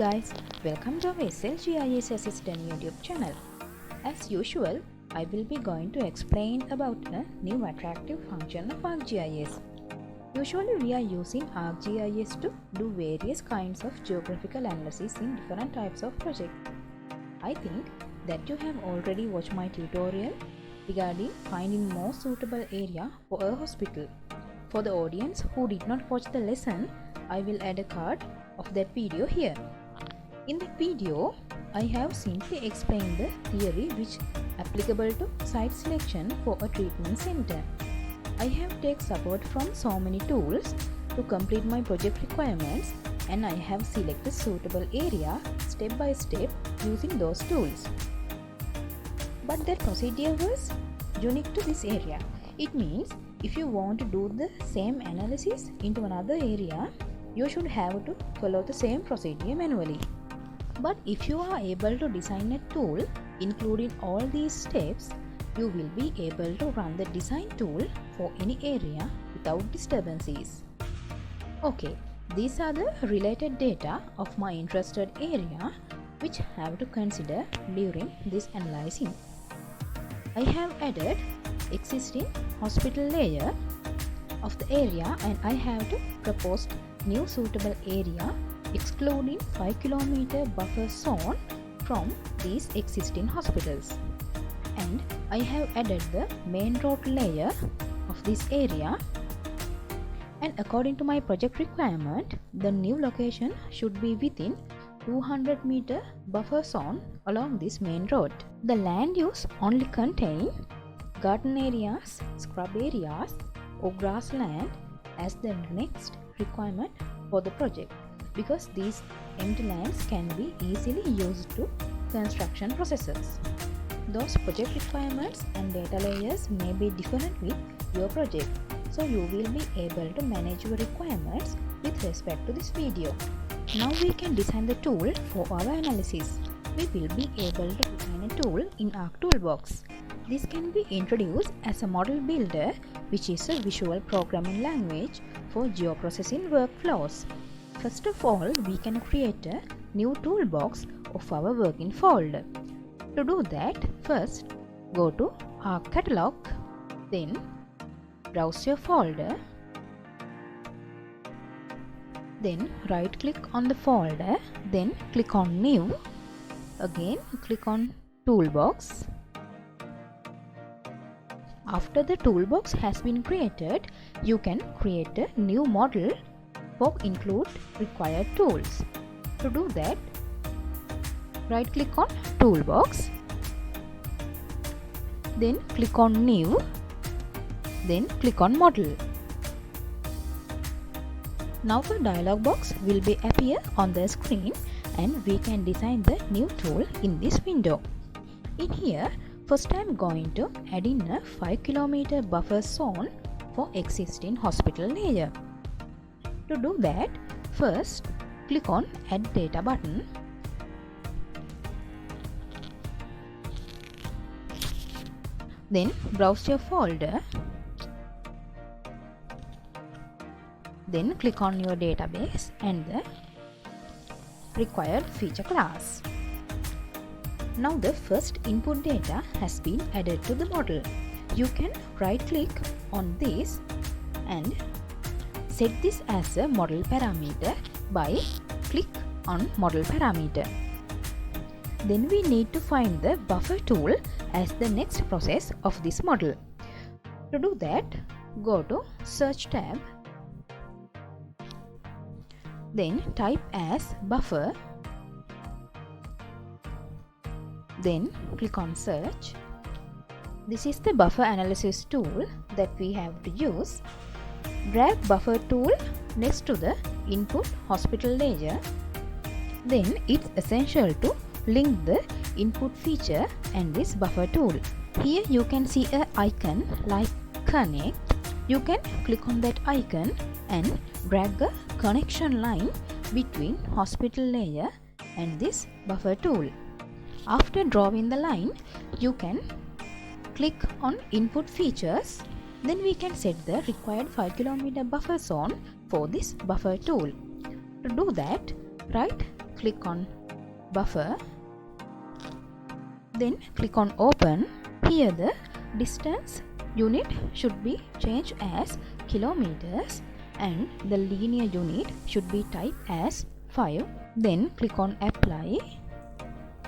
guys, welcome to our SLGIS Assistant YouTube channel. As usual, I will be going to explain about a new attractive function of ArcGIS. Usually we are using ArcGIS to do various kinds of geographical analysis in different types of projects. I think that you have already watched my tutorial regarding finding more suitable area for a hospital. For the audience who did not watch the lesson, I will add a card of that video here. In the video, I have simply explained the theory which applicable to site selection for a treatment center. I have taken support from so many tools to complete my project requirements, and I have selected suitable area step by step using those tools. But that procedure was unique to this area. It means if you want to do the same analysis into another area, you should have to follow the same procedure manually. But if you are able to design a tool including all these steps, you will be able to run the design tool for any area without disturbances. Okay, these are the related data of my interested area which have to consider during this analyzing. I have added existing hospital layer of the area, and I have to propose new suitable area excluding 5 km buffer zone from these existing hospitals. And I have added the main road layer of this area, and according to my project requirement, the new location should be within 200 meter buffer zone along this main road. The land use only contain garden areas, scrub areas or grassland as the next requirement for the project, because these empty lands can be easily used to construction processes. Those project requirements and data layers may be different with your project, so you will be able to manage your requirements with respect to this video. Now we can design the tool for our analysis. We will be able to design a tool in ArcToolbox. This can be introduced as a model builder, which is a visual programming language for geoprocessing workflows. First of all, we can create a new toolbox of our working folder. To do that, first go to Arc Catalog, then browse your folder, then right click on the folder, then click on New, again click on Toolbox. After the toolbox has been created, you can create a new model for include required tools. To do that, right click on Toolbox, then click on New, then click on Model. Now the dialog box will be appear on the screen, and we can design the new tool in this window. In here, first I am going to add in a 5 km buffer zone for existing hospital layer. To do that, first click on Add Data button. Then browse your folder. Then click on your database and the required feature class. Now the first input data has been added to the model. You can right click on this and set this as a model parameter by click on model parameter. Then we need to find the buffer tool as the next process of this model. To do that, go to Search tab, then type as buffer, then click on Search. This is the buffer analysis tool that we have to use. Drag buffer tool next to the input hospital layer. Then it's essential to link the input feature and this buffer tool. Here you can see an icon like Connect. You can click on that icon and drag a connection line between hospital layer and this buffer tool. After drawing the line, you can click on Input Features. Then we can set the required 5 km buffer zone for this buffer tool. To do that, right click on buffer, then click on open. Here the distance unit should be changed as kilometers and the linear unit should be typed as 5. Then click on apply,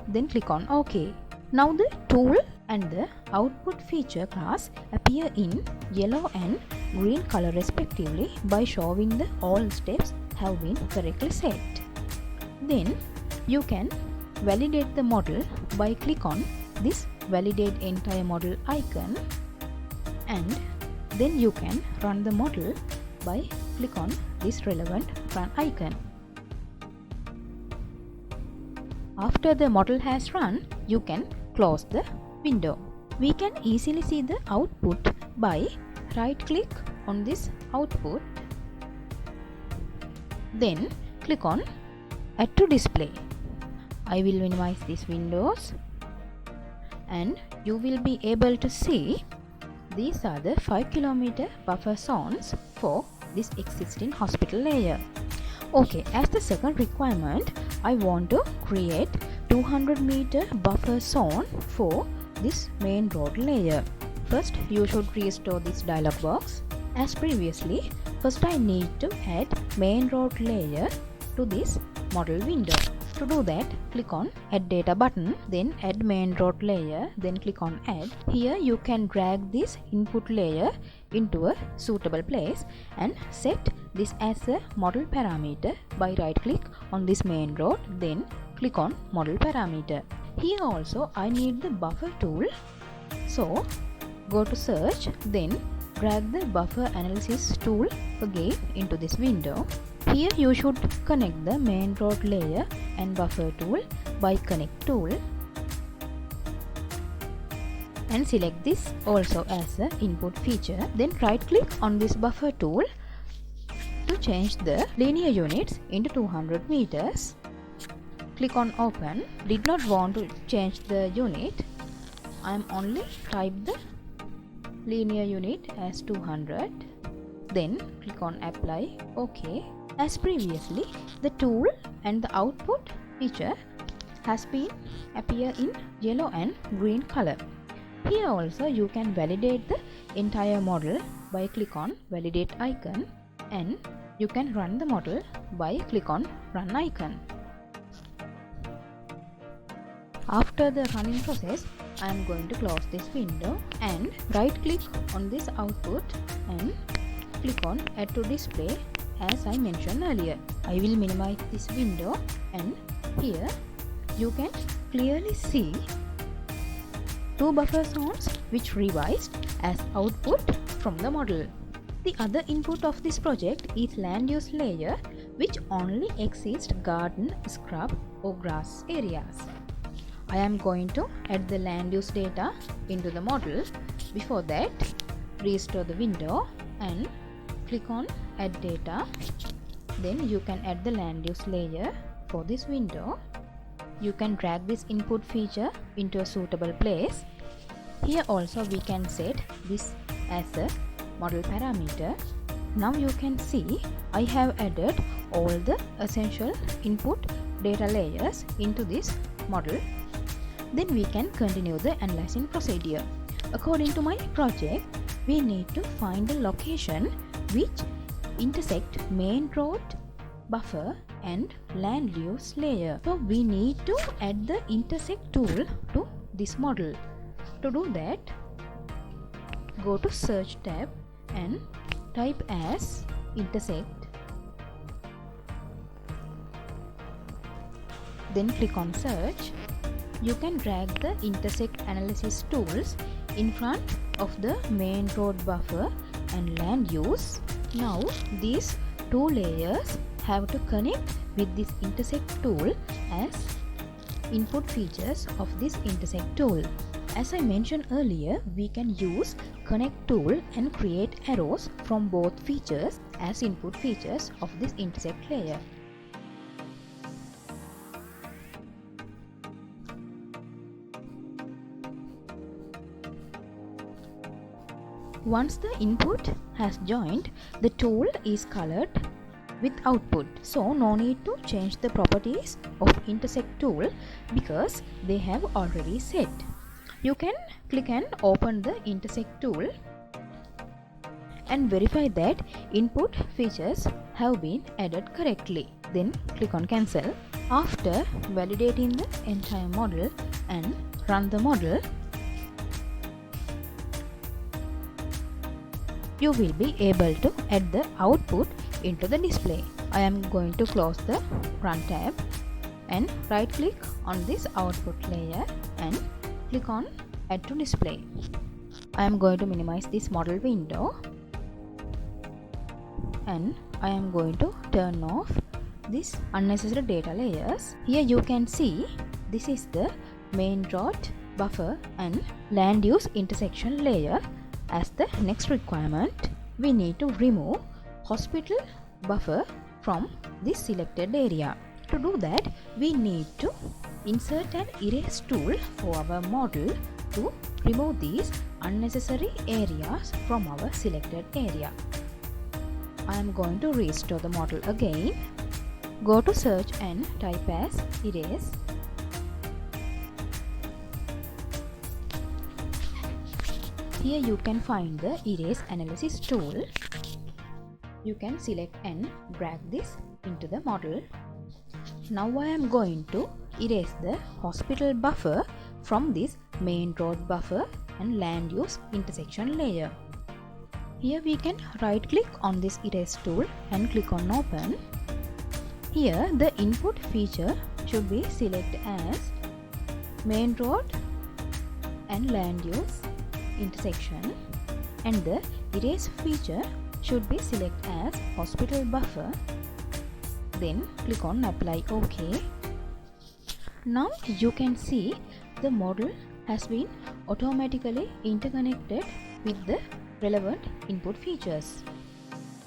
then click on OK. Now the tool and the output feature class appear in yellow and green color respectively by showing the all steps have been correctly set. Then you can validate the model by click on this validate entire model icon, and then you can run the model by click on this relevant run icon. After the model has run, you can close the window. We can easily see the output by right click on this output, then click on add to display. I will minimize these windows and you will be able to see these are the 5 km buffer zones for this existing hospital layer. Okay, as the second requirement, I want to create 200 meter buffer zone for this main road layer. First, you should restore this dialog box. As previously, first I need to add main road layer to this model window. To do that, click on add data button, then add main road layer, then click on add. Here you can drag this input layer into a suitable place and set this as a model parameter by right click on this main road, then click on model parameter. Here also I need the buffer tool, so go to search, then drag the buffer analysis tool again into this window. Here you should connect the main road layer and buffer tool by connect tool and select this also as an input feature. Then right click on this buffer tool to change the linear units into 200 meters. Click on open. Did not want to change the unit. I am only type the linear unit as 200. Then click on apply. OK. As previously, the tool and the output feature has been appear in yellow and green color. Here also you can validate the entire model by click on validate icon, and you can run the model by click on run icon. After the running process, I am going to close this window and right click on this output and click on add to display as I mentioned earlier. I will minimize this window and here you can clearly see two buffer zones which revised as output from the model. The other input of this project is land use layer, which only exists garden, scrub or grass areas. I am going to add the land use data into the model. Before that, restore the window and click on add data. Then you can add the land use layer for this window. You can drag this input feature into a suitable place. Here also we can set this as a model parameter. Now you can see I have added all the essential input data layers into this model. Then we can continue the analyzing procedure. According to my project, we need to find the location which intersect main road, buffer and land use layer. So we need to add the intersect tool to this model. To do that, go to search tab and type as intersect. Then click on search. You can drag the intersect analysis tools in front of the main road, buffer and land use. Now these two layers have to connect with this intersect tool as input features of this intersect tool. As I mentioned earlier, we can use connect tool and create arrows from both features as input features of this intersect layer. Once the input has joined, the tool is colored with output. So no need to change the properties of intersect tool because they have already set. You can click and open the intersect tool and verify that input features have been added correctly. Then click on cancel. After validating the entire model and run the model, you will be able to add the output into the display. I am going to close the Run tab and right click on this output layer and click on Add to Display. I am going to minimize this model window and I am going to turn off this unnecessary data layers. Here you can see this is the main road, buffer and land use intersection layer. As the next requirement, we need to remove hospital buffer from this selected area. To do that, we need to insert an erase tool for our model to remove these unnecessary areas from our selected area. I am going to restore the model again. Go to search and type as erase. Here you can find the erase analysis tool. You can select and drag this into the model. Now I am going to erase the hospital buffer from this main road buffer and land use intersection layer. Here we can right click on this erase tool and click on open. Here the input feature should be selected as main road and land use intersection and the erase feature should be selected as hospital buffer. Then click on apply OK. Now you can see the model has been automatically interconnected with the relevant input features.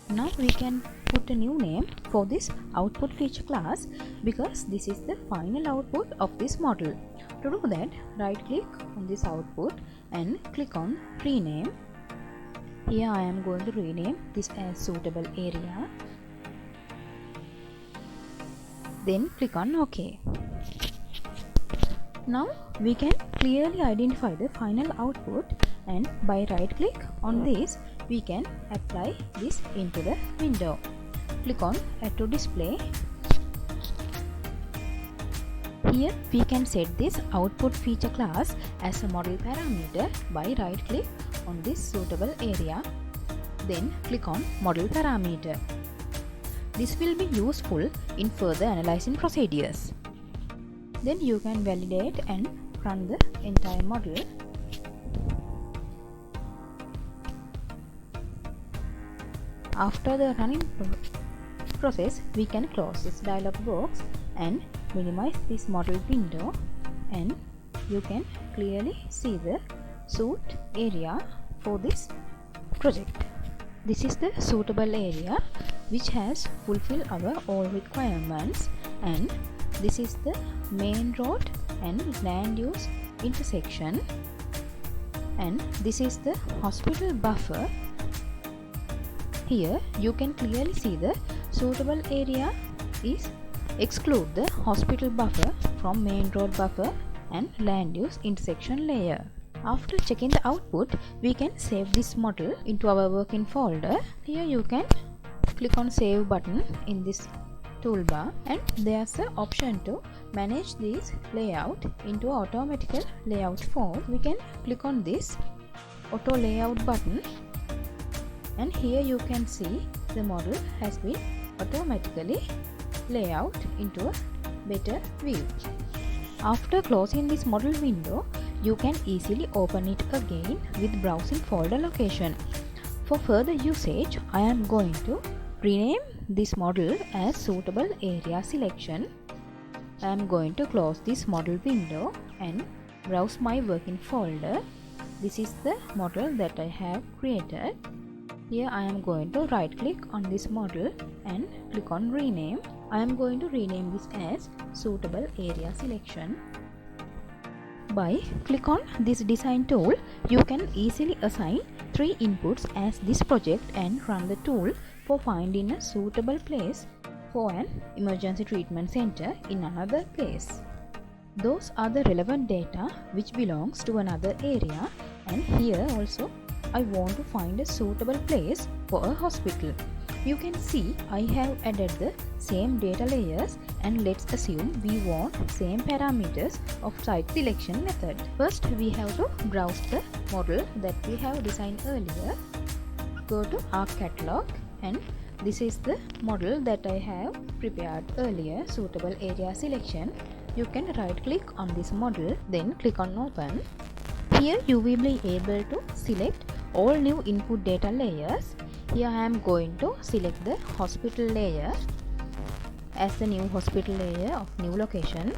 Now we can put a new name for this output feature class because this is the final output of this model. To do that, right click on this output and click on rename. Here I am going to rename this as suitable area. Then click on OK. Now we can clearly identify the final output and by right click on this we can apply this into the window. Click on Add to Display. Here we can set this output feature class as a model parameter by right click on this suitable area. Then click on Model Parameter. This will be useful in further analyzing procedures. Then you can validate and run the entire model. After the running process, we can close this dialog box and minimize this model window, and you can clearly see the suit area for this project. This is the suitable area which has fulfilled our all requirements, and this is the main road and land use intersection, and this is the hospital buffer. Here you can clearly see the suitable area is exclude the hospital buffer from main road buffer and land use intersection layer. After checking the output, we can save this model into our working folder. Here you can click on Save button in this toolbar, and there's an option to manage this layout into automatical layout form. We can click on this Auto Layout button, and here you can see the model has been automatically layout into a better view. After closing this model window, you can easily open it again with browsing folder location. For further usage, I am going to rename this model as Suitable Area Selection. I am going to close this model window and browse my working folder. This is the model that I have created. Here I am going to right click on this model and click on Rename. I am going to rename this as Suitable Area Selection. By click on this design tool, you can easily assign 3 inputs as this project and run the tool for finding a suitable place for an emergency treatment center in another place. Those are the relevant data which belongs to another area, and here also I want to find a suitable place for a hospital. You can see I have added the same data layers, and let's assume we want same parameters of site selection method. First we have to browse the model that we have designed earlier. Go to our catalog, and this is the model that I have prepared earlier, suitable area selection. You can right click on this model, then click on open. Here you will be able to select all new input data layers. Here I am going to select the hospital layer as the new hospital layer of new location,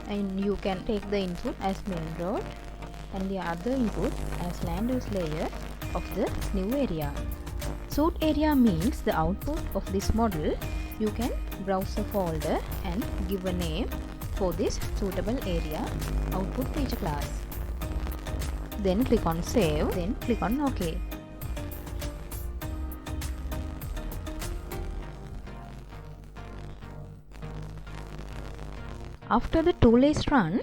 and you can take the input as main road and the other input as land use layer of the new area. Suit area means the output of this model. You can browse the folder and give a name for this suitable area output feature class. Then click on save, then click on OK. After the tool is run,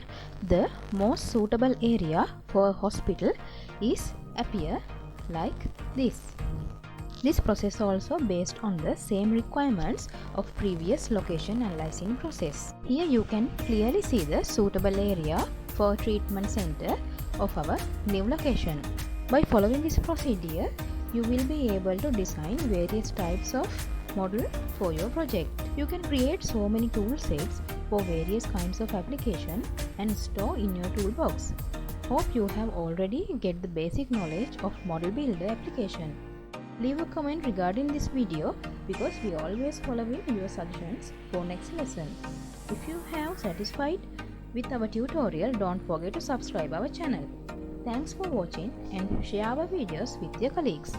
the most suitable area for a hospital is appear like this. This process also based on the same requirements of previous location analyzing process. Here you can clearly see the suitable area for treatment center of our new location. By following this procedure, you will be able to design various types of model for your project. You can create so many tool sets for various kinds of application and store in your toolbox. Hope you have already get the basic knowledge of Model Builder application. Leave a comment regarding this video because we always following your suggestions for next lesson. If you have satisfied with our tutorial, don't forget to subscribe our channel. Thanks for watching and share our videos with your colleagues.